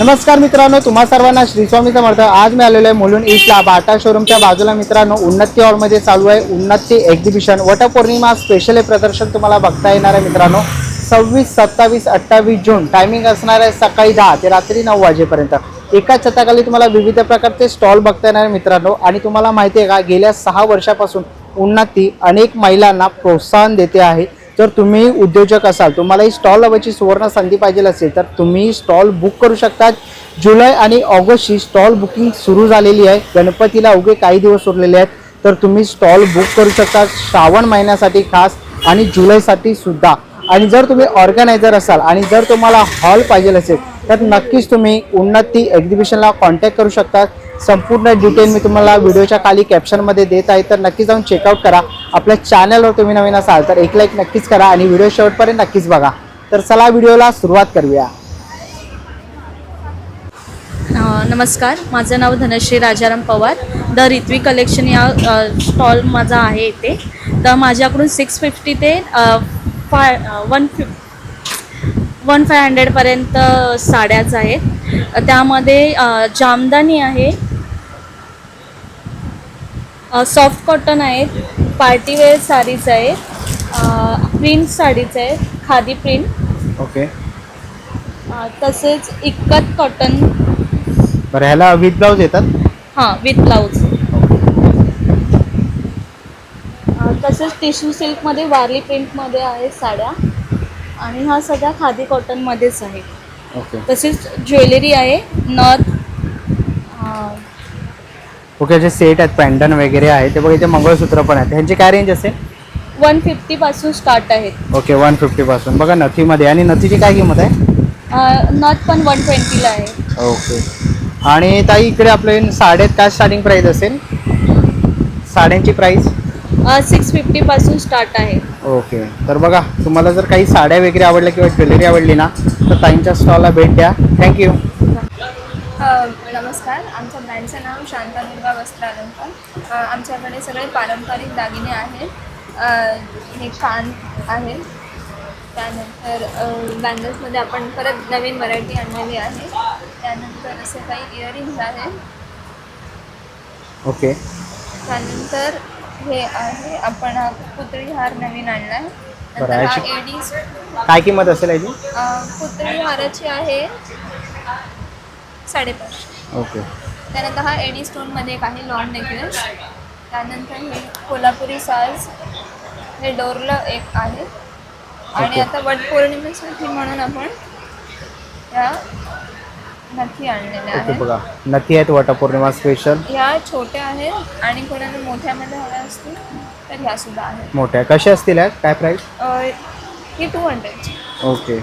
नमस्कार मित्रांनो, तुम्हा सर्वांना श्री स्वामी समर्थ। आज मी आलेलो आहे मुलुंड ईस्टला बाटा शोरूमच्या बाजूला मित्रांनो उन्नती हॉलमध्ये चालू आहे उन्नती एक्झिबिशन। वटपौर्णिमा स्पेशल हे प्रदर्शन तुम्हाला बघता येणार आहे मित्रांनो। 26, 27, 28 जून टायमिंग असणार आहे सकाळी 10 ते रात्री 9 वाजेपर्यंत। एकाच छताखाली तुम्हाला विविध प्रकारचे स्टॉल बघता येणार आहे मित्रांनो। आणि तुम्हाला माहिती आहे का, गेल्या 6 वर्षापासून उन्नती अनेक महिलांना प्रोत्साहन देते आहे। जर तुम्ही उद्योजक असाल, तुम्हाला ही स्टॉल लावायची सुवर्ण संधी पाहिजे असेल तर तुम्ही स्टॉल बुक करू शकता। जुलै आणि ऑगस्टची स्टॉल बुकिंग सुरू झालेली आहे। गणपतीला अवघे काही दिवस उरलेले आहेत, तर तुम्ही स्टॉल बुक करू शकता श्रावण महिन्यासाठी खास आणि जुलैसाठी सुद्धा। आणि जर तुम्ही ऑर्गनायझर असाल आणि जर तुम्हाला हॉल पाहिजे असेल तर नक्कीच तुम्ही उन्नती एक्झिबिशनला कॉन्टॅक्ट करू शकता। संपूर्ण डिटेल मी तुम्हाला व्हिडिओच्या खाली कॅप्शनमध्ये देत आहे, तर नक्की जाऊन चेकआउट करा। आपल्या चॅनलवर तुम्ही नवीन असाल तर एक लाईक नक्कीच करा आणि व्हिडिओ शेवटपर्यंत नक्कीच बघा। तर चला व्हिडिओला सुरुवात करूया। नमस्कार, माझं नाव धनश्री राजाराम पवार। द रित्वी कलेक्शन या स्टॉल माझा आहे इथे। तर माझ्याकडून 650 ते 1500 पर्यंत साड्याच आहेत। त्यामध्ये जामदानी आहे, सॉफ्ट कॉटन आहेत, पार्टीवेअर साडीज आहेत, प्रिंट साडीज आहेत, खादी प्रिंट। ओके, तसेच इक्कत कॉटन। बरं, ह्याला विथ ब्लाऊज येतात? हां, विथ ब्लाऊज। तसेच टिश्यू सिल्कमध्ये वारली प्रिंटमध्ये आहेत साड्या, आणि हा सगळा खादी कॉटनमध्येच आहे। ओके तसेच ज्वेलरी आहे, नथ। ओके, जे सेट आहेत, पॅन्डन वगैरे आहे ते बघा। इथे मंगळसूत्र पण आहेत, ह्यांची काय रेंज असेल? 150 पासून स्टार्ट आहेत। ओके, 150 पासून बघा नथीमध्ये। आणि नथीची काय किंमत आहे? नथ पण 120 ला आहे। ओके, आणि ताई इकडे आपले साड्यात काय स्टार्टिंग प्राइस असेल? साड्यांची प्राइस 650 पासून स्टार्ट आहे। ओके, तर बघा तुम्हाला जर काही साड्या वगैरे आवडल्या किंवा ज्वेलरी आवडली ना तर ताईंच्या स्टॉलला भेट द्या। थँक्यू। नमस्कार, आमच्या ब्रँडचं नाव शांतादुर्गा वस्त्र अलंकार। आमच्याकडे सगळे पारंपरिक दागिने आहेत। हे कान आहेत, त्यानंतर बँगल्समध्ये आपण परत नवीन व्हरायटी आणलेली आहे। त्यानंतर असे काही इयरिंग्स आहेत। ओके, त्यानंतर हे आहे, आपण हा पुतळी हार नवीन आणला आहे। बरं, नंतर हा याची एडीज काय किंमत असेल याची? पुतळी हाराची आहे 550। ओके, त्यानंतर हा एडी स्टोनमध्ये एक आहे लॉन्ग नेकलेस। त्यानंतर हे कोल्हापुरी साज, हे डोरलं एक आहे। आणि आता वटपौर्णिमेसाठी म्हणून आपण या नथी आणलेल्या ओके, आहेत। बघा नथी आहेत वटपौर्णिमा स्पेशल। ह्या छोट्या आहेत आणि कोणाला मोठ्यामध्ये हव्या असतील तर ह्या सुद्धा आहेत। मोठ्या कशा असतील यात? काय प्राइस? ही 200ची। ओके,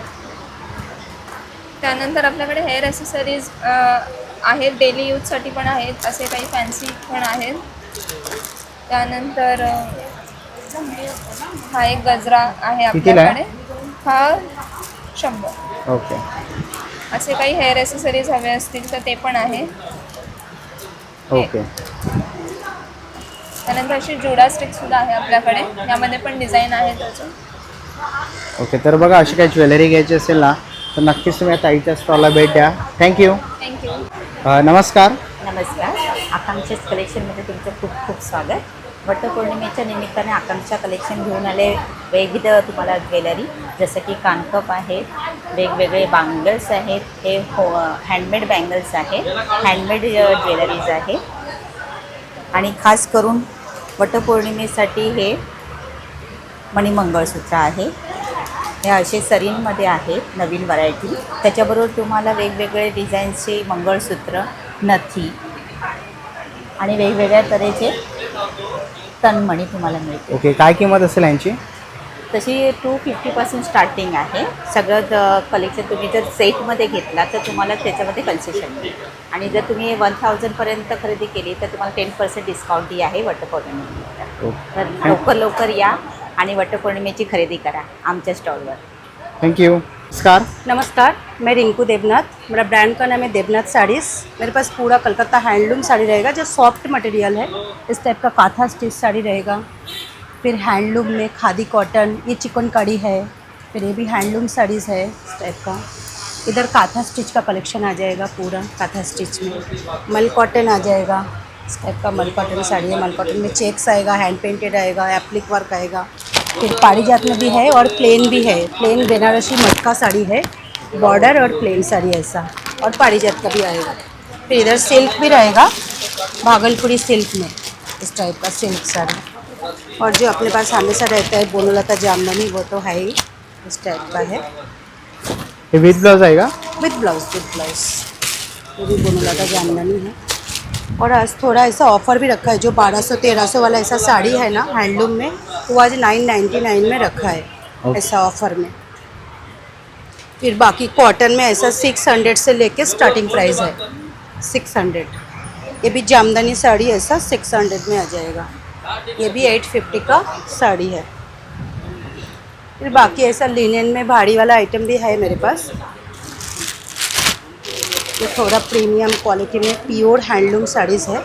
त्यानंतर आपल्याकडे हेअर ॲसेसरीज आहेत, डेली यूजसाठी पण आहेत, असे काही फॅन्सी पण आहेत। त्यानंतर हा एक गजरा आहे आपल्याकडे, हा 100। ओके, असे काही हेअर ॲसेसरीज हवे असतील तर ते पण आहे। ओके, त्यानंतर अशी जुडा स्टिकसुद्धा आहे आपल्याकडे, यामध्ये पण डिझाईन आहेत अजून। ओके, तर बघा अशी काही ज्वेलरी घ्यायची असेल ना तर नक्कीच तुम्ही ताईच्या स्टॉलला भेट द्या। थँक्यू। थँक्यू। नमस्कार। नमस्कार, आकांक्षाच कलेक्शनमध्ये तुमचं खूप खूप स्वागत। वटपौर्णिमेच्या निमित्ताने आकांक्षा कलेक्शन घेऊन आले विविध तुम्हाला ज्वेलरी, जसं की कानकप आहेत, वेगवेगळे बँगल्स आहेत, हे हँडमेड बँगल्स आहेत, हँडमेड ज्वेलरीज आहे। आणि खास करून वटपौर्णिमेसाठी हे मणिमंगळसूत्र आहे। हे असे सरींमध्ये आहेत नवीन व्हरायटी। त्याच्याबरोबर तुम्हाला वेगवेगळे डिझाईनचे मंगळसूत्र, नथी आणि वेगवेगळ्या तऱ्हेचे तनमणी तुम्हाला मिळते। ओके, काय किंमत असेल यांची? तशी 250 पासून स्टार्टिंग आहे। सगळं कलेक्शन तुम्ही जर सेटमध्ये घेतला तर तुम्हाला त्याच्यामध्ये कन्सेशन मिळेल। आणि जर तुम्ही 1000 पर्यंत खरेदी केली तर तुम्हाला 10% डिस्काउंटही आहे वटपौर्णिमेला। तर लवकर या आणि वटपौर्णिमेची खरेदी करा आमच्या स्टॉलवर। थैंक नमस्कार। नमस्कार, मैं रिंकू देवनाथ, मेरा ब्रांड का नाम है देवनाथ साड़ीज़। मेरे पास पूरा कलकत्ता हैंडलूम साड़ी रहेगा जो सॉफ्ट मटेरियल है, इस टाइप का काथा स्टिच साड़ी रहेगा। फिर हैंडलूम में खादी कॉटन, ये चिकनकारी है। फिर ये भी हैंडलूम साड़ीज़ है इस टाइप का। इधर काथा स्टिच का कलेक्शन आ जाएगा, पूरा काथा स्टिच में मल कॉटन आ जाएगा। इस टाइप का मल कॉटन साड़ी है। मल कॉटन में चेक्स आएगा, हैंड पेंटेड आएगा, एप्लिक वर्क आएगा। फिर पारिजात में भी है और प्लेन भी है। प्लेन बेनारसी मटका साड़ी है, बॉर्डर और प्लेन साड़ी ऐसा, और पारिजात का भी आएगा। फिर इधर सिल्क भी रहेगा, भागलपुरी सिल्क में इस टाइप का सिल्क साड़ी। और जो अपने पास हमेशा रहता है बोनोलता जामदानी, वो तो है ही, इस टाइप का है। ये विथ ब्लाउज आएगा? विथ ब्लाउज, वो भी बोनोलता जामदानी है। और आज थोड़ा ऐसा ऑफर भी रखा है, जो 1200-1300 वाला ऐसा साड़ी है ना हैंडलूम में, वो आज 999 में रखा है ऐसा ऑफर में। फिर बाकी कॉटन में ऐसा 600 से लेके स्टार्टिंग प्राइस है 600। ये भी जामदानी साड़ी ऐसा 600 में आ जाएगा। ये भी 850 का साड़ी है। फिर बाकी ऐसा लिनेन में भारी वाला आइटम भी है मेरे पास। ये थोड़ा प्रीमियम क्वालिटी में प्योर हैंडलूम साड़ीज़ है,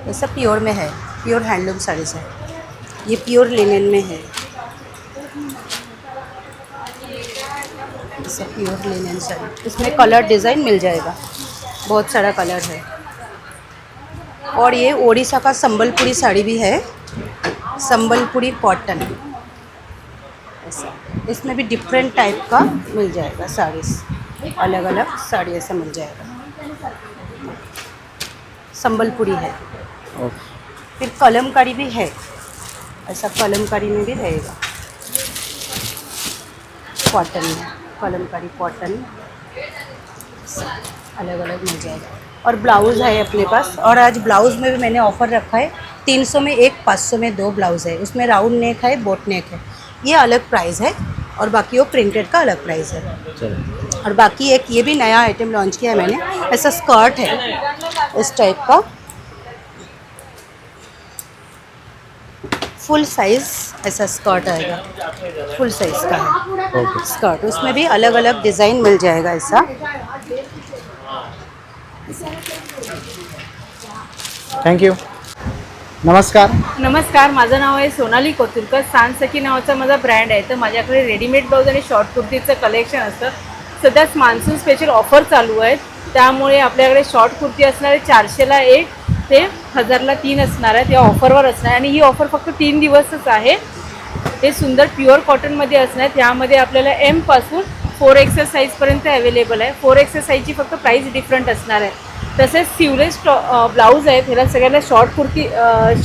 ऐसा प्योर में है, प्योर हैंडलूम साड़ीज़ है। ये प्योर लिनेन में है, ऐसा प्योर लिनेन साड़ी। इसमें कलर डिज़ाइन मिल जाएगा, बहुत सारा कलर है। और ये ओडिशा का संबलपुरी साड़ी भी है, संबलपुरी कॉटन ऐसा। इसमें भी डिफरेंट टाइप का मिल जाएगा साड़ीज़, अलग अलग साड़ी ऐसा मिल जाएगा। संबलपुरी है। फिर कलमकारी भी है, ऐसा कलमकारी में भी रहेगा, कॉटन में कलमकारी कॉटन अलग अलग मिल जाएगा। और ब्लाउज़ है अपने पास। और आज ब्लाउज़ में भी मैंने ऑफ़र रखा है, 300 में एक, 500 में 2 ब्लाउज़ है। उसमें राउंड नेक है, बोट नेक है, ये अलग प्राइस है। और बाकी वो प्रिंटेड का अलग प्राइस है। और बाकी एक ये भी नया आइटम लॉन्च किया है मैंने, ऐसा स्कर्ट है इस टाइप का, फुल साइज़ ऐसा स्कर्ट आएगा, फुल साइज़ का है स्कर्ट। उसमें भी अलग अलग डिज़ाइन मिल जाएगा ऐसा। थँक्यू। नमस्कार. नमस्कार, माझं नाव आहे सोनाली कोतुरकर. सांसकी नावाचा माझा ब्रँड आहे. तर माझ्याकडे रेडीमेड ब्लाऊज आणि शॉर्ट कुर्तीचं कलेक्शन असतं. सध्या मान्सून स्पेशल ऑफर चालू आहेत, त्यामुळे आपल्याकडे शॉर्ट कुर्ती असणार आहे 400ला 1 ते 1000ला 3 असणार आहे. त्या ऑफरवर असणार आहे आणि ही ऑफर फक्त 3 दिवसच आहे. हे सुंदर प्युअर कॉटनमध्ये असणार आहे. त्यामध्ये आपल्याला एम पासून 4XL साईजपर्यंत अवेलेबल आहे. 4XL साईजची फक्त प्राईस डिफरंट असणार आहे. तसेच स्लीवलेस ब्लाऊज आहेत, ह्याला सगळ्याला शॉर्ट कुर्ती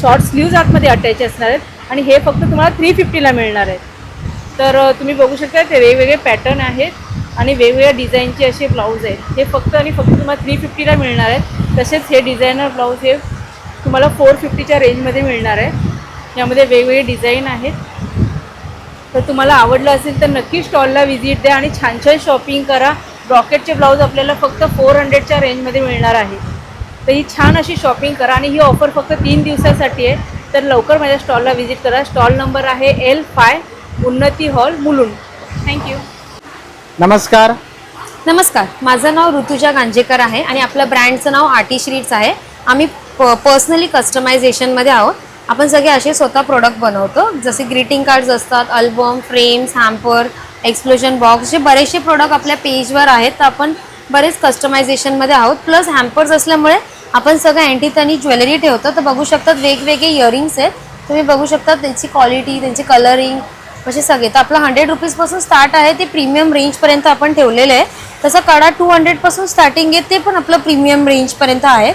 शॉर्ट स्लीव्ज आतमध्ये अटॅच असणार आहेत आणि हे फक्त तुम्हाला 350ला मिळणार आहेत. तर तुम्ही बघू शकता ते वेगवेगळे पॅटर्न आहेत आणि वेगवेगळ्या डिझाईनचे असे ब्लाऊज आहेत. हे फक्त आणि फक्त तुम्हाला 350ला मिळणार आहेत. तसेच हे डिझायनर ब्लाऊज हे तुम्हाला 450च्या रेंजमध्ये मिळणार आहे. यामध्ये वेगवेगळे डिझाईन आहेत. तर तुम्हाला आवडलं असेल तर नक्की स्टॉलला व्हिजिट द्या आणि छान छान शॉपिंग करा. ब्रॉकेटचे ब्लाऊज आपल्याला फक्त 400च्या रेंजमध्ये मिळणार आहे. तर ही छान अशी शॉपिंग करा आणि ही ऑफर फक्त 3 दिवसासाठी आहे. तर लवकर माझ्या स्टॉलला व्हिजिट करा. स्टॉल नंबर आहे L5 उन्नती हॉल मुलुंड. थँक्यू. नमस्कार. नमस्कार, माझं नाव ऋतुजा गांजेकर आहे आणि आपल्या ब्रँडचं नाव आर्टिश्रीट्स आहे. आम्ही पर्सनली कस्टमायझेशनमध्ये आहोत. आपण सगळे असे स्वतः प्रोडक्ट बनवतो, जसे ग्रीटिंग कार्ड्स असतात, album, frames, hamper, explosion box, जे बरेचसे प्रोडक्ट आपल्या पेजवर आहेत. तर आपण बरेच कस्टमायझेशनमध्ये आहोत. प्लस हॅम्पर्स असल्यामुळे आपण सगळं अँटिक आणि ज्वेलरी ठेवतो. तर बघू शकतात वेगवेगळे इयरिंग्स आहेत. तुम्ही बघू शकता त्यांची क्वालिटी, त्यांची कलरिंग असे सगळे. तर आपलं 100 रुपीजपासून स्टार्ट आहे, ते प्रीमियम रेंजपर्यंत आपण ठेवलेलं आहे. तसं कडा 200पासून स्टार्टिंग आहे, ते पण आपलं प्रीमियम रेंजपर्यंत आहे.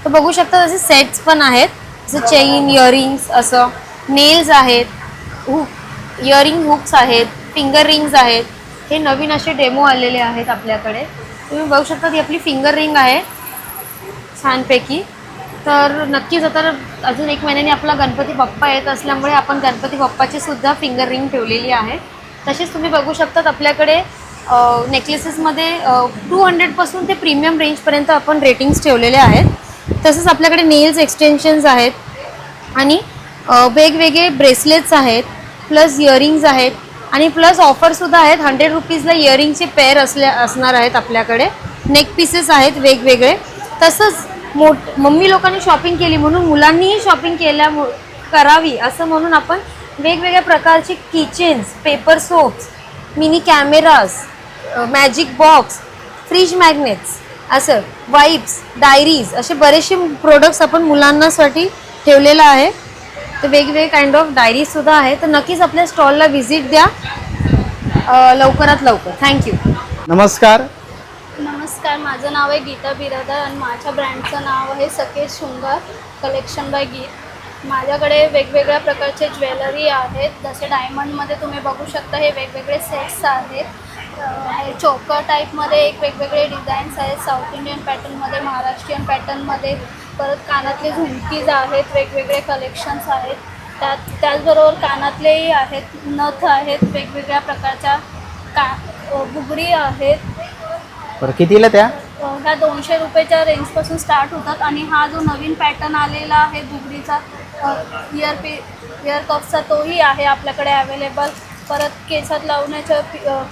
तर बघू शकता असे सेट्स पण आहेत, जसं चेन, इयरिंग्स, असं नेल्स आहेत, इयरिंग हुक्स आहेत, फिंगर रिंग्स आहेत. हे नवीन असे डेमो आलेले आहेत आपल्याकडे. तुम्ही बघू शकता ही आपली फिंगर रिंग आहे छानपैकी. तर नक्कीच आता अजून 1 महिन्याने आपला गणपती बाप्पा येत असल्यामुळे आपण गणपती बाप्पाची सुद्धा फिंगर रिंग ठेवलेली आहे. तसेच तुम्ही बघू शकतात आपल्याकडे नेकलेसेसमध्ये 200पासून ते प्रीमियम रेंजपर्यंत आपण रेटिंग्स ठेवलेले आहेत. तसंच आपल्याकडे नेल्स एक्सटेन्शन्स आहेत आणि वेगवेगळे ब्रेसलेट्स आहेत, प्लस इयरिंग्ज आहेत आणि प्लस ऑफरसुद्धा आहेत. 100 रुपीजला इयरिंगचे पेअर असणार आहेत आपल्याकडे. नेक पीसेस आहेत वेगवेगळे. तसंच मम्मी लोकांनी शॉपिंग केली म्हणून मुलांनीही शॉपिंग करावी असं म्हणून आपण वेगवेगळ्या प्रकारचे keychains, paper soaps, mini cameras, magic box, fridge magnets, असं वाईप्स, डायरीज, असे बरेचसे प्रोडक्ट्स आपण मुलांनासाठी ठेवलेलं आहे. तर वेगवेगळे काइंड ऑफ डायरीज सुद्धा आहे. तर नक्कीच आपल्या स्टॉलला व्हिजिट द्या लवकरात लवकर. थँक्यू. नमस्कार. नमस्कार, माझं नाव आहे गीता बिरादर आणि माझ्या ब्रँडचं नाव आहे सकेज शृंगार कलेक्शन बाय गीत. माझ्याकडे वेगवेगळ्या प्रकारचे ज्वेलरी आहेत. जसे डायमंडमध्ये तुम्ही बघू शकता हे वेगवेगळे सेट्स आहेत. हे चोकर टाईपमध्ये एक वेगवेगळे डिझाईन्स आहेत. साऊथ इंडियन पॅटर्नमध्ये, महाराष्ट्रीयन पॅटर्नमध्ये. परत कानातले झुमकीज आहेत, वेगवेगळे कलेक्शन्स आहेत. त्याचबरोबर कानातलेही आहेत, नथ आहेत, वेगवेगळ्या प्रकारच्या बुगडी आहेत. बरं, कितीला त्या? ह्या 200 रुपयाच्या रेंजपासून स्टार्ट होतात. आणि हा जो नवीन पॅटर्न आलेला आहे बुगडीचा इयर कपचा, तोही आहे आपल्याकडे अवेलेबल. परत केसात लावण्याच्या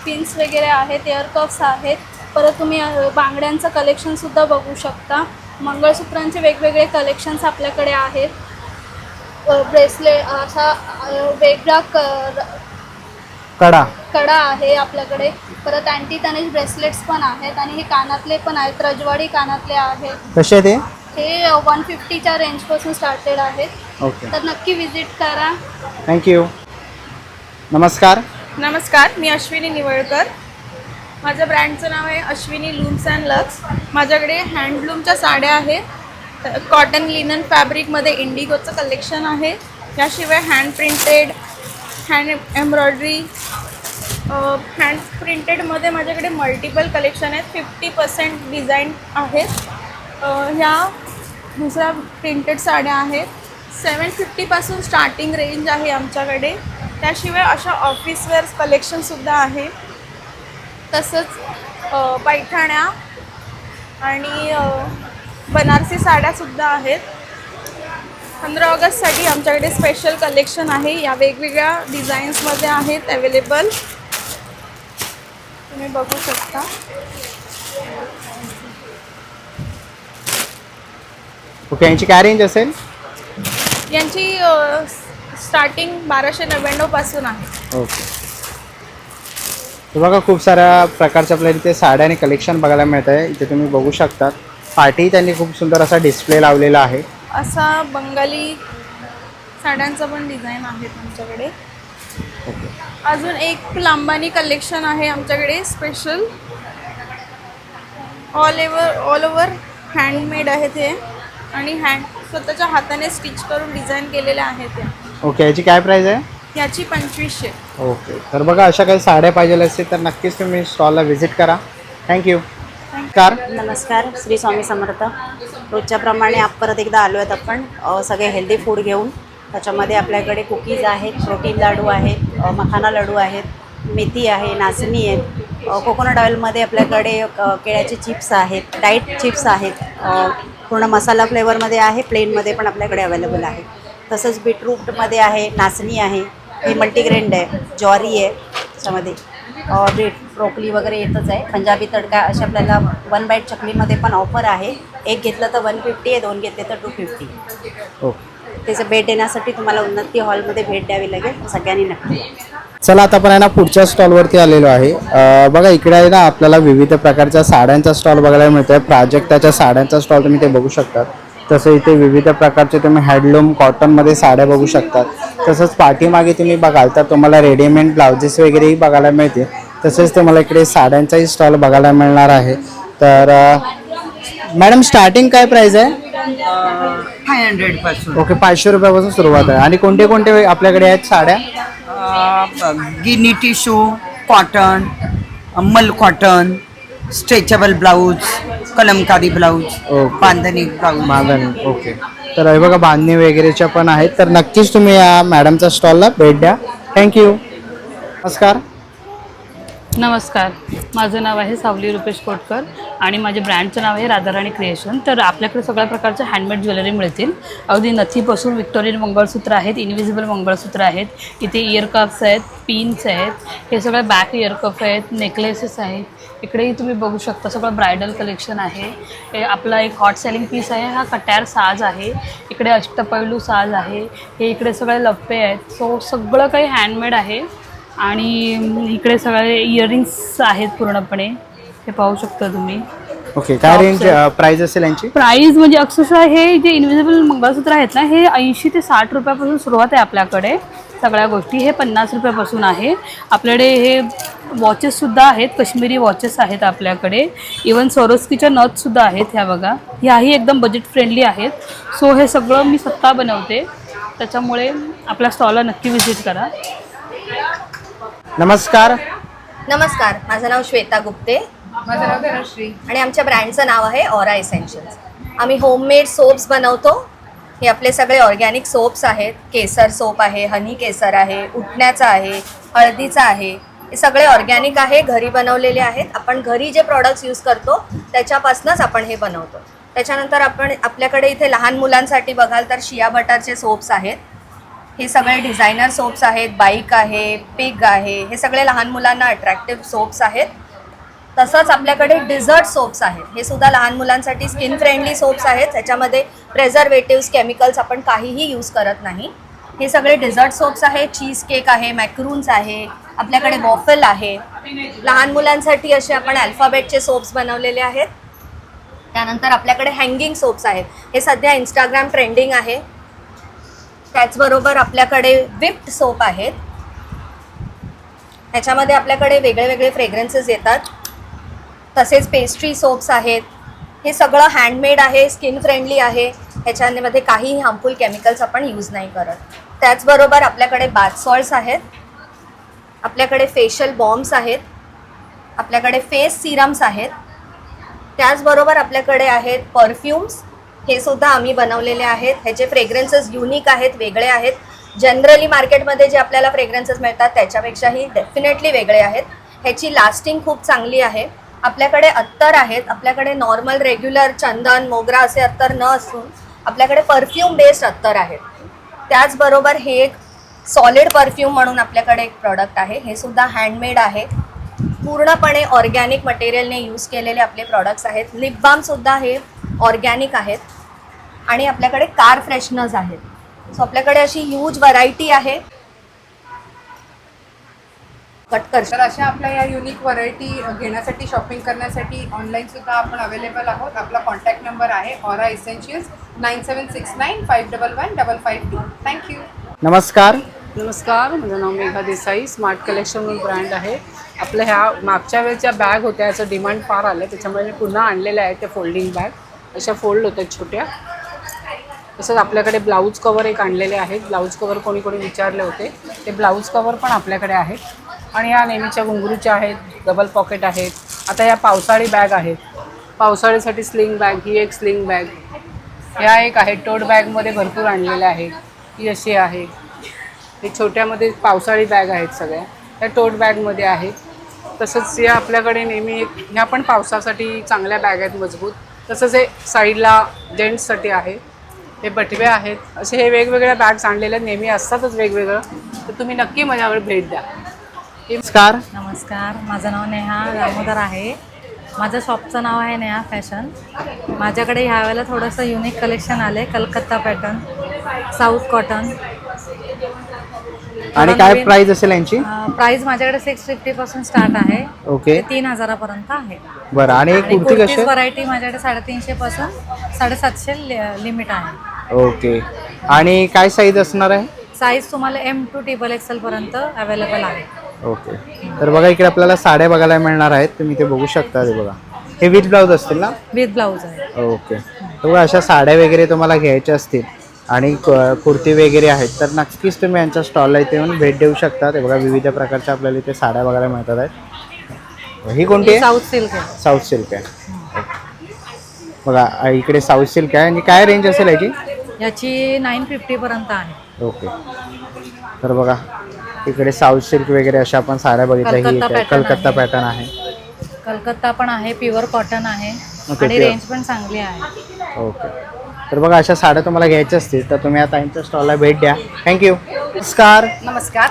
पिन्स वगैरे आहेत, इयर कप्स आहेत. परत तुम्ही बांगड्यांचं कलेक्शनसुद्धा बघू शकता. मंगळसूत्रांचे वेगवेगळे कलेक्शन्स आपल्याकडे आहेत. ब्रेसलेट असा वेगळा कडा आहे आपल्याकडे. परत अँटी तनिष ब्रेसलेट्स पण आहेत आणि हे कानातले पण आहेत, रजवाडी कानातले आहेत. कसे ते? हे 150च्या रेंजपासून स्टार्टेड आहेत. ओके, तर नक्की विजिट करा. थँक्यू. नमस्कार. नमस्कार, मी अश्विनी निवळकर. माझ्या ब्रँडचं नाव आहे अश्विनी लूम्स अँड लक्स. माझ्याकडे हँडलूमच्या साड्या आहेत. कॉटन लिनन फॅब्रिकमध्ये इंडिगोचं कलेक्शन आहे. त्याशिवाय hand printed, hand embroidery, hand प्रिंटेडमध्ये माझ्याकडे मल्टिपल कलेक्शन आहेत. 50% डिझाईन आहेत. ह्या दुसऱ्या प्रिंटेड साड्या आहेत. 750पासून स्टार्टिंग रेंज आहे आमच्याकडे. त्याशिवाय अशा ऑफिसवेअर कलेक्शनसुद्धा आहे. तसंच पैठण्या आणि बनारसी साड्यासुद्धा आहेत. 15 ऑगस्टसाठी आमच्याकडे स्पेशल कलेक्शन आहे. या वेगवेगळ्या डिझाईन्समध्ये आहेत अवेलेबल, तुम्ही बघू शकता. ओके, यांची काय रेंज असेल? यांची स्टार्टिंग 1299 पासून आहे. ओके. तर बघा, खूप साऱ्या प्रकारच्या आपल्याला इथे साड्या आणि कलेक्शन बघायला मिळत आहे. इथे तुम्ही बघू शकतात. पाठी त्यांनी खूप सुंदर असा डिस्प्ले लावलेला आहे. असा बंगाली साड्यांचा पण डिझाईन आहेत आमच्याकडे. ओके. अजून एक लांबानी कलेक्शन आहे आमच्याकडे स्पेशल. ऑल ओव्हर हँडमेड आहे ते आणि स्वतःच्या हाताने स्टिच करून डिझाईन केलेल्या आहेत त्या. ओके, याची काय प्राईस आहे? याची 2500. ओके. तर बघा, अशा काही साड्या पाहिजे असतील तर नक्कीच तुम्ही स्टॉलला व्हिजिट करा. थँक्यू. नमस्कार, श्री स्वामी समर्थ. रोजच्याप्रमाणे परत एकदा आलो आहेत आपण सगळे हेल्दी फूड घेऊन. त्याच्यामध्ये आपल्याकडे कुकीज आहेत, प्रोटीन लाडू आहेत, मखाना लाडू आहेत, मेथी आहे, नाचणी आहेत. कोकोनट ऑइलमध्ये आपल्याकडे केळ्याचे चिप्स आहेत, डाईट चिप्स आहेत. पूर्ण मसाला फ्लेवरमध्ये आहे, प्लेनमध्ये पण आपल्याकडे अवेलेबल आहे. तसंच बीटरूटमध्ये आहे, नाचणी आहे, हे मल्टीग्रेंड आहे, ज्वारी आहे. त्याच्यामध्ये बीट, ब्रोकली वगैरे येतच आहे. पंजाबी तडका अशा आपल्याला 1 बाईट चकलीमध्ये पण ऑफर आहे. एक घेतलं तर 150 आहे, 2 घेतले तर 250. ओके. त्याचं भेट देण्यासाठी तुम्हाला उन्नती हॉलमध्ये भेट द्यावी लागेल. सगळ्यांनी नक्की. चला, आता आपण आहे ना पुढच्या स्टॉलवरती आलेलो आहे. बघा, इकडे आहे ना आपल्याला विविध प्रकारच्या साड्यांचा स्टॉल बघायला मिळतो आहे. प्राजक्ताच्या साड्यांचा स्टॉल तुम्ही ते बघू शकतात. तसं इथे विविध प्रकारचे तुम्ही हँडलूम कॉटनमध्ये साड्या बघू शकतात. तसंच पाठीमागे तुम्ही बघाल तर तुम्हाला रेडीमेड ब्लाउजेस वगैरेही बघायला मिळते. तसेच तुम्हाला इकडे साड्यांचाही स्टॉल बघायला मिळणार आहे. तर मॅडम, स्टार्टिंग काय प्राईस आहे? 500 पासून. ओके, 500 रुपयापासून सुरुवात आहे. आणि कोणते कोणते आपल्याकडे आहेत साड्या? गिनी टिश्यू, कॉटन, मल cotton, stretchable blouse, Kalamkari blouse, बांधणी ब्लाऊज. बांधणी. ओके. तर हे बघा, बांधणी वगैरेच्या पण आहेत. तर नक्कीच तुम्ही या मॅडमच्या स्टॉलला भेट द्या. थँक्यू. नमस्कार. नमस्कार, माझं नाव आहे सावली रुपेश कोटकर आणि माझ्या ब्रँडचं नाव आहे राधाराणी क्रिएशन. तर आपल्याकडे सगळ्या प्रकारच्या हँडमेड ज्वेलरी मिळतील. अगदी नथीपासून विक्टोरियन मंगळसूत्र आहेत, इनविजिबल मंगळसूत्र आहेत, इथे इयर कप्स आहेत, पिन्स आहेत, हे सगळं बॅक इयर कप आहेत, नेकलेसेस आहेत. इकडेही तुम्ही बघू शकता सगळं ब्रायडल कलेक्शन आहे. हे आपला एक हॉट सेलिंग पीस आहे, हा कट्यार साज आहे. इकडे अष्टपैलू साज आहे. हे इकडे सगळे लप्पे आहेत. सो सगळं काही हँडमेड आहे. आणि इकडे सगळे इयरिंग्स आहेत पूर्णपणे, हे पाहू शकता तुम्ही. ओके, काय रेंज प्राइस असेल यांची? प्राईस म्हणजे अक्षरशः हे जे इनविजिबल मंगळसूत्र आहेत ना, हे 80 ते 60 रुपयापासून सुरुवात आहे आपल्याकडे. सगळ्या गोष्टी हे 50 रुपयापासून आहे. आपल्याकडे हे वॉचेससुद्धा आहेत, काश्मीरी वॉचेस आहेत आपल्याकडे. इवन सोरोस्कीच्या नथसुद्धा आहेत, ह्या बघा. ह्याही एकदम बजेट फ्रेंडली आहेत. सो हे सगळं मी स्वतः बनवते, त्याच्यामुळे आपल्या स्टॉलला नक्की व्हिजिट करा. नमस्कार. नमस्कार, माझं नाव श्वेता गुप्ते. माझं नाव धनश्री. आणि आमच्या ब्रँडचं नाव आहे ऑरा एसेन्शियल्स. आम्ही होममेड सोप्स बनवतो. हे आपले सगळे ऑर्गॅनिक सोप्स आहेत. केसर सोप आहे, हनी केसर आहे, उटण्याचा आहे, हळदीचा आहे. हे सगळे ऑर्गॅनिक आहे, घरी बनवलेले आहेत. आपण घरी जे प्रॉडक्ट्स यूज करतो त्याच्यापासूनच आपण हे बनवतो. त्याच्यानंतर आपल्याकडे इथे लहान मुलांसाठी बघाल तर शिया बटरचे सोप्स आहेत. हे सगळे डिझायनर सोप्स आहेत. बाईक आहे, पिग आहे, हे सगळे लहान मुलांना अट्रॅक्टिव्ह सोप्स आहेत. तसंच आपल्याकडे डिझर्ट सोप्स आहेत. हे सुद्धा लहान मुलांसाठी स्किन फ्रेंडली सोप्स आहेत. त्याच्यामध्ये प्रेझर्वेटिव्स, केमिकल्स आपण काहीही यूज करत नाही. हे सगळे डिझर्ट सोप्स आहेत. चीज केक आहे, मॅक्रून्स आहे, आपल्याकडे वॉफल आहे. लहान मुलांसाठी असे आपण अल्फाबेटचे सोप्स बनवलेले आहेत. त्यानंतर आपल्याकडे हँगिंग सोप्स आहेत. हे सध्या इंस्टाग्राम ट्रेंडिंग आहे. त्याचबरोबर आपल्याकडे विप्ड सोप आहेत. ह्याच्यामध्ये आपल्याकडे वेगळे वेगळे फ्रेग्रन्सेस येतात. तसेच पेस्ट्री सोप्स आहेत. हे सगळं हँडमेड आहे, स्किन फ्रेंडली आहे. ह्याच्यामध्ये काहीही हार्मफुल केमिकल्स आपण यूज नाही करत. त्याचबरोबर आपल्याकडे बाथ सॉल्ट्स आहेत. आपल्याकडे फेशियल बॉम्ब्स आहेत. आपल्याकडे फेस सिरम्स आहेत. त्याचबरोबर आपल्याकडे आहेत परफ्यूम्स. हे सुद्धा आम्ही बनवलेले आहेत. ह्याचे फ्रेग्रन्सेस युनिक आहेत, वेगळे आहेत. जनरली मार्केटमध्ये जे आपल्याला फ्रेग्रन्सेस मिळतात त्याच्यापेक्षाही डेफिनेटली वेगळे आहेत. ह्याची लास्टिंग खूप चांगली आहे. आपल्याकडे अत्तर आहेत. आपल्याकडे नॉर्मल रेग्युलर चंदन, मोगरा असे अत्तर न असून आपल्याकडे परफ्यूम बेस्ड अत्तर आहेत. त्याचबरोबर हे एक सॉलिड परफ्यूम म्हणून आपल्याकडे एक प्रॉडक्ट आहे. हे सुद्धा हँडमेड आहे. पूर्णपणे ऑर्गॅनिक मटेरियलने यूज केलेले आपले प्रॉडक्ट्स आहेत. लिप बामसुद्धा हे ऑर्गॅनिक आहेत. आणि आपल्याकडे कार फ्रेशनर्स आहेत. सो आपल्याकडे अशी ह्यूज व्हरायटी आहे. तर अशा आपल्या या युनिक व्हरायटी घेण्यासाठी, शॉपिंग करण्यासाठी ऑनलाईन सुद्धा आपण अवेलेबल आहोत. आपला कॉन्टॅक्ट नंबर आहे ऑरा एसेन्शियल्स 9769511552. थँक्यू. नमस्कार. नमस्कार, माझं नाव मेघा देसाई. स्मार्ट कलेक्शन म्हणून ब्रँड आहे. आपल्या ह्या मागच्या वेळेच्या बॅग होत्या, याचं डिमांड फार आलं, त्याच्यामुळे मी पुन्हा आणलेल्या आहेत. त्या फोल्डिंग बॅग अशा फोल्ड होतात छोट्या. तसंच आपल्याकडे ब्लाऊज कवर एक आणलेले आहेत. ब्लाऊज कवर कोणी कोणी विचारले होते, ते ब्लाऊज कवर पण आपल्याकडे आहेत. आणि ह्या नेहमीच्या घुंगरूच्या आहेत, डबल पॉकेट आहेत. आता या पावसाळी बॅग आहेत. पावसाळीसाठी स्लिंग बॅग, ही एक स्लिंग बॅग. ह्या एक आहे टोट बॅगमध्ये भरपूर आणलेल्या आहेत. ही अशी आहे. हे छोट्यामध्ये पावसाळी बॅग आहेत सगळ्या. ह्या टोट बॅगमध्ये आहेत. तसंच या आपल्याकडे नेहमी एक, ह्या पण पावसासाठी चांगल्या बॅग आहेत मजबूत. तसंच हे साईडला जेंट्ससाठी आहे. हे बटवे आहेत. असे हे वेगवेगळ्या बॅग्स आणलेल्या नेहमी असतातच वेगवेगळं. तर तुम्ही नक्की माझ्याकडे भेट द्या. नमस्कार. नमस्कार, माझं नाव नेहा दामोदर आहे. माझं शॉपचं नाव आहे नेहा फॅशन. माझ्याकडे ह्या वेळेला थोडंसं युनिक कलेक्शन आलं आहे. Calcutta pattern, south cotton. आणि काय प्राइस असेल यांची? प्राइस माझ्याकडे 650 पासून स्टार्ट आहे. ओके. 3000 पर्यंत आहे. बरं. आणि कुर्ती कशी? व्हरायटी माझ्याकडे 350 पासून 750 लिमिट आहे. ओके. आणि काय साईज असणार आहे? साईज तुम्हाला M2 XXL पर्यंत अवेलेबल आहे. ओके. तर बघा इकडे आपल्याला साड्या बघायला मिळणार आहेत. तुम्ही ते बघू शकता. ते बघा, हे विथ ब्लाऊज असतील ना? विथ ब्लाऊज आहे. ओके. तर बघा अशा साड्या वगैरे तुम्हाला घ्यायच्या असतील आणि कुर्ती वगैरे आहेत तर नक्कीच तुम्ही यांच्या स्टॉलला इथे येऊन भेट देऊ शकता. ते बघा विविध प्रकारच्या आपल्याला इथे साड्या बघायला मिळतात आहेत. ही कोणती आहे? साऊथ सिल्क आहे. साऊथ सिल्क आहे. बघा इकडे साऊथ सिल्क आहे. आणि काय रेंज असेल याची? याची 950 पर्यंत आहे. ओके. तर बघा इकडे साऊथ सिल्क वगैरे अशा आपण साड्या बघितल्या. ही कलकत्ता pattern कलकत्ता आहे. पॅटर्न आहे. कलकत्ता पण आहे, प्युअर कॉटन आहे ओके, आणि pure. रेंज पण चांगली आहे. ओके. तर बघा अशा साड्या तुम्हाला घ्यायच्या असतील तर तुम्ही आता यांच्या स्टॉलला भेट द्या. थँक्यू. नमस्कार. नमस्कार,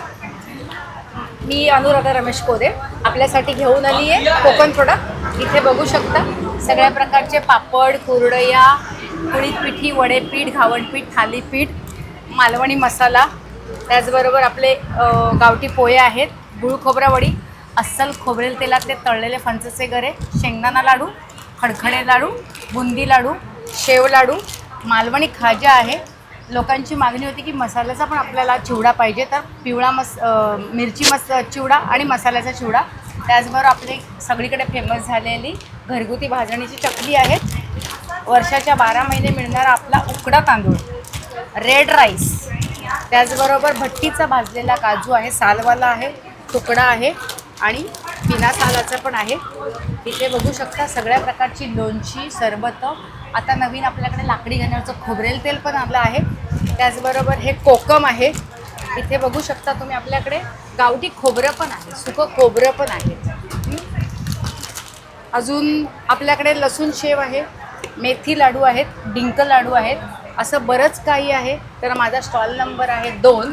मी अनुराधा रमेश कोरे आपल्यासाठी घेऊन आली आहे कोकण प्रोडक्ट. इथे बघू शकता सगळ्या प्रकारचे पापड, कुरडया, कुळीत पिठी, वडेपीठ, घावणपीठ, थालीपीठ, मालवणी मसाला, त्याचबरोबर आपले गावठी पोहे आहेत, गुळ खोबरा वडी, अस्सल खोबरेल तेलातले तळलेले फणसाचे गरे, शेंगदाणा लाडू, खडखडे लाडू, बुंदी लाडू, शेव लाडू, मालवणी खाजा आहे. लोकांची मागणी होती की मसाल्याचा पण आपल्याला चिवडा पाहिजे, तर पिवळा मिरची चिवडा आणि मसाल्याचा चिवडा. त्याचबरोबर आपले सगळीकडे फेमस झालेली घरगुती भाजणीची चकली आहे. वर्षाच्या 12 महिने मिळणारा आपला उकडा तांदूळ, रेड राईस, त्याचबरोबर भट्टीचा भाजलेला काजू आहे, सालवाला आहे, तुकडा आहे आणि बिना सालाचा पण आहे. इथे बघू शकता सगळ्या प्रकारची लोणची, सरबत. आता नवीन आपल्याकडे लाकडी घाण्याचं खोबरेल तेल पण आलं आहे. त्याचबरोबर हे कोकम आहे. इथे बघू शकता तुम्ही आपल्याकडे गावठी खोबरं पण आहे, सुकं खोबरं पण आहे. अजून आपल्याकडे लसूण शेव आहे, मेथी लाडू आहेत, डिंक लाडू आहेत, असं बरंच काही आहे. तर माझा स्टॉल नंबर आहे 2.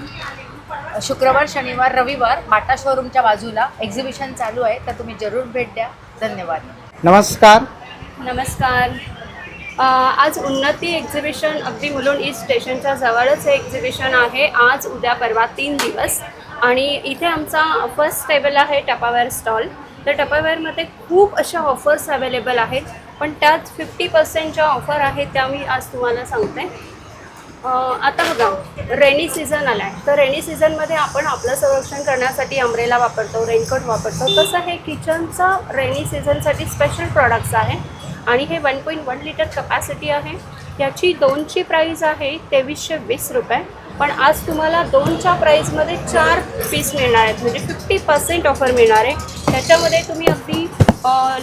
शुक्रवार, शनिवार, रविवार बाटा शोरूमच्या बाजूला एक्झिबिशन चालू आहे, तर तुम्ही जरूर भेट द्या. धन्यवाद. नमस्कार. नमस्कार. आज उन्नती एक्झिबिशन अगदी मुलुंड ईस्ट स्टेशनच्या जवळच हे एक्झिबिशन आहे. आज, उद्या, परवा 3 दिवस. आणि इथे आमचा फर्स्ट टेबल आहे टपावेअर स्टॉल. तर टपावेअरमध्ये खूप अशा ऑफर्स अवेलेबल आहेत, पण त्यात 50% ज्या ऑफर आहेत त्या मी आज तुम्हाला सांगते. आता बघा, रेनी सीझन आला आहे, तर रेनी सीझनमध्ये आपण आपलं संरक्षण करण्यासाठी अम्ब्रेला वापरतो, रेनकोट वापरतो. तसं हे किचनचा रेनी सीझनसाठी स्पेशल प्रॉडक्ट्स आहे. आणि हे 1.1 लिटर कपॅसिटी आहे. याची 2ची प्राईज आहे 2320 रुपये, पण आज तुम्हाला 2च्या प्राईजमध्ये 4 पीस मिळणार आहेत, म्हणजे 50% ऑफर मिळणार आहे. त्याच्यामध्ये तुम्ही अगदी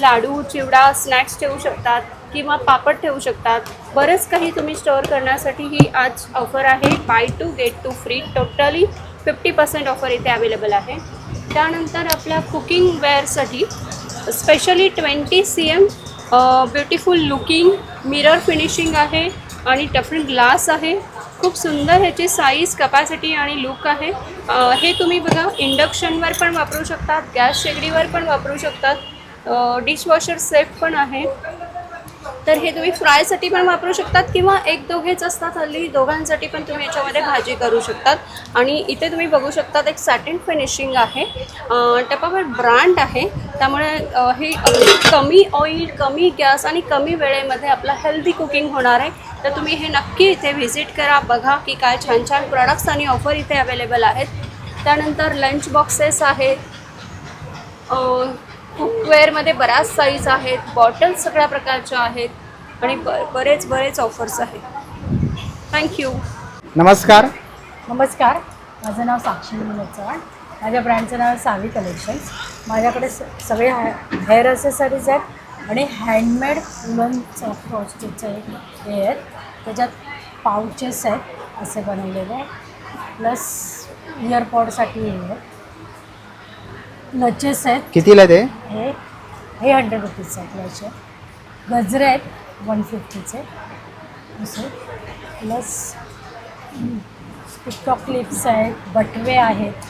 लाडू, चिवडा, स्नॅक्स ठेवू शकतात किंवा पापड ठेवू शकतात. बरंच काही तुम्ही स्टोअर करण्यासाठी ही आज ऑफर आहे. Buy 2 get 2 free. Totally 50% offer इथे अवेलेबल आहे. त्यानंतर आपल्या कुकिंग वेअरसाठी specially 20 cm beautiful looking mirror finishing आहे आणि डिफरंट ग्लास आहे. खूप सुंदर ह्याची साईज, कपॅसिटी आणि लुक आहे. हे तुम्ही बघा इंडक्शनवर पण वापरू शकतात, गॅस शेगडीवर पण वापरू शकतात, डिशवॉशर सेफ पण आहे. तर हे तुम्ही फ्रायसाठी पण वापरू शकतात किंवा एक दोघेच असतात हल्ली, दोघांसाठी पण तुम्ही याच्यामध्ये भाजी करू शकतात. आणि इथे तुम्ही बघू शकतात एक सॅटिन फिनिशिंग आहे. टपावेअर ब्रँड आहे, त्यामुळे हे कमी ऑइल, कमी गॅस आणि कमी वेळेमध्ये आपलं हेल्दी कुकिंग होणार आहे. तर तुम्ही हे नक्की इथे व्हिजिट करा, बघा की काय छान छान प्रोडक्ट्स आणि ऑफर इथे अवेलेबल आहेत. त्यानंतर लंच बॉक्सेस आहेत, कुकवेअरमध्ये बऱ्याच साईज आहेत, बॉटल्स सगळ्या प्रकारच्या आहेत आणि बरेच ऑफर्स आहेत. थँक्यू. नमस्कार. नमस्कार, माझं नाव साक्षी विनोद चव्हाण. माझ्या ब्रँडचं नाव सावी कलेक्शन्स. माझ्याकडे सगळे हेअर ॲसेसरीज आहेत आणि हँडमेड वुलन सॉफ्ट वॉस्टेजचं एक हे आहेत. त्याच्यात पाउचेस आहेत असे बनवलेले, प्लस इयरपॉडसाठी हे आहेत, लचेस आहेत. कितीला ते? हे 100 रुपीजचे आहेत लचे. गजरे आहेत 150चे असे, प्लस टिकटॉक क्लिप्स आहेत, बटवे आहेत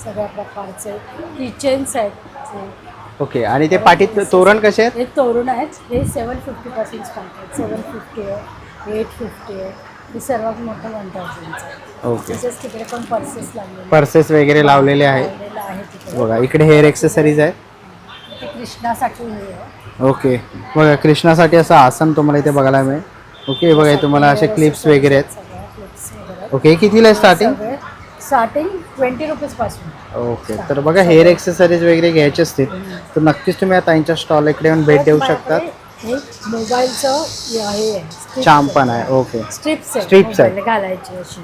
सगळ्या प्रकारचे, किचन्स आहेत. ओके. आणि ते पाठीत तोरण कसे आहेत? हे तोरण आहेत. हे 750पासून स्टार्ट आहेत. 750 आहे, 850 आहे. हे सर्वात मोठं 1000चं आहे. ओके. तसेच तिकडे पण पर्सेस लागलेले, पर्सेस वगैरे लावलेले आहेत. आहे तिकडे. बघा इकडे हेअर एक्सेसरीज आहेत. ते कृष्णासाठी हे आहे. ओके. बघा कृष्णासाठी असं आसन तुम्हाला इथे बघायला मिळेल. ओके. बघा तुम्हाला असे क्लिप्स वगैरे आहेत. सगळ्या क्लिप्स वगैरे. ओके. कितीला आहे स्टार्टिंग? स्टार्टिंग 20 रुपीजपासून. ओके. तर बघा हेअर एक्सेसरीज वगैरे घ्यायचे असतील तर नक्कीच तुम्ही आता ताईंच्या स्टॉल इकडे येऊन भेट देऊ शकतात. हे मोबाईलचं हे आहे, चाम पण आहे. ओके. स्ट्रिप्स स्ट्रिप्स आहे आहे. घालायची अशी,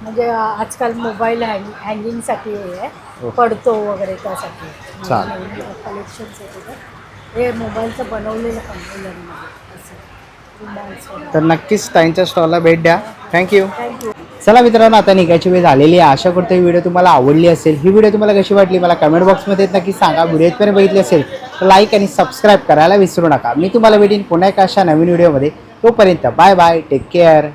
म्हणजे आजकाल मोबाईल हँगिंगसाठी हे आहे, पडतो वगैरे त्यासाठी कलेक्शन्स आहे. हे मोबाईलचं बनवलेलं पण असं. तर नक्कीच ताईंच्या स्टॉलला भेट द्या. थँक्यू. चला मित्रांनो, आता निघायची वेळ झालेली आहे. आशा करतो ही व्हिडिओ तुम्हाला आवडली असेल. ही व्हिडिओ तुम्हाला कशी वाटली मला कमेंट बॉक्समध्ये नक्की सांगा. व्हिडिओ इथपर्यंत बघितली असेल तर लाईक आणि सबस्क्राईब करायला विसरू नका. मी तुम्हाला भेटीन पुन्हा एका अशा नवीन व्हिडिओमध्ये. तोपर्यंत बाय बाय, टेक केअर.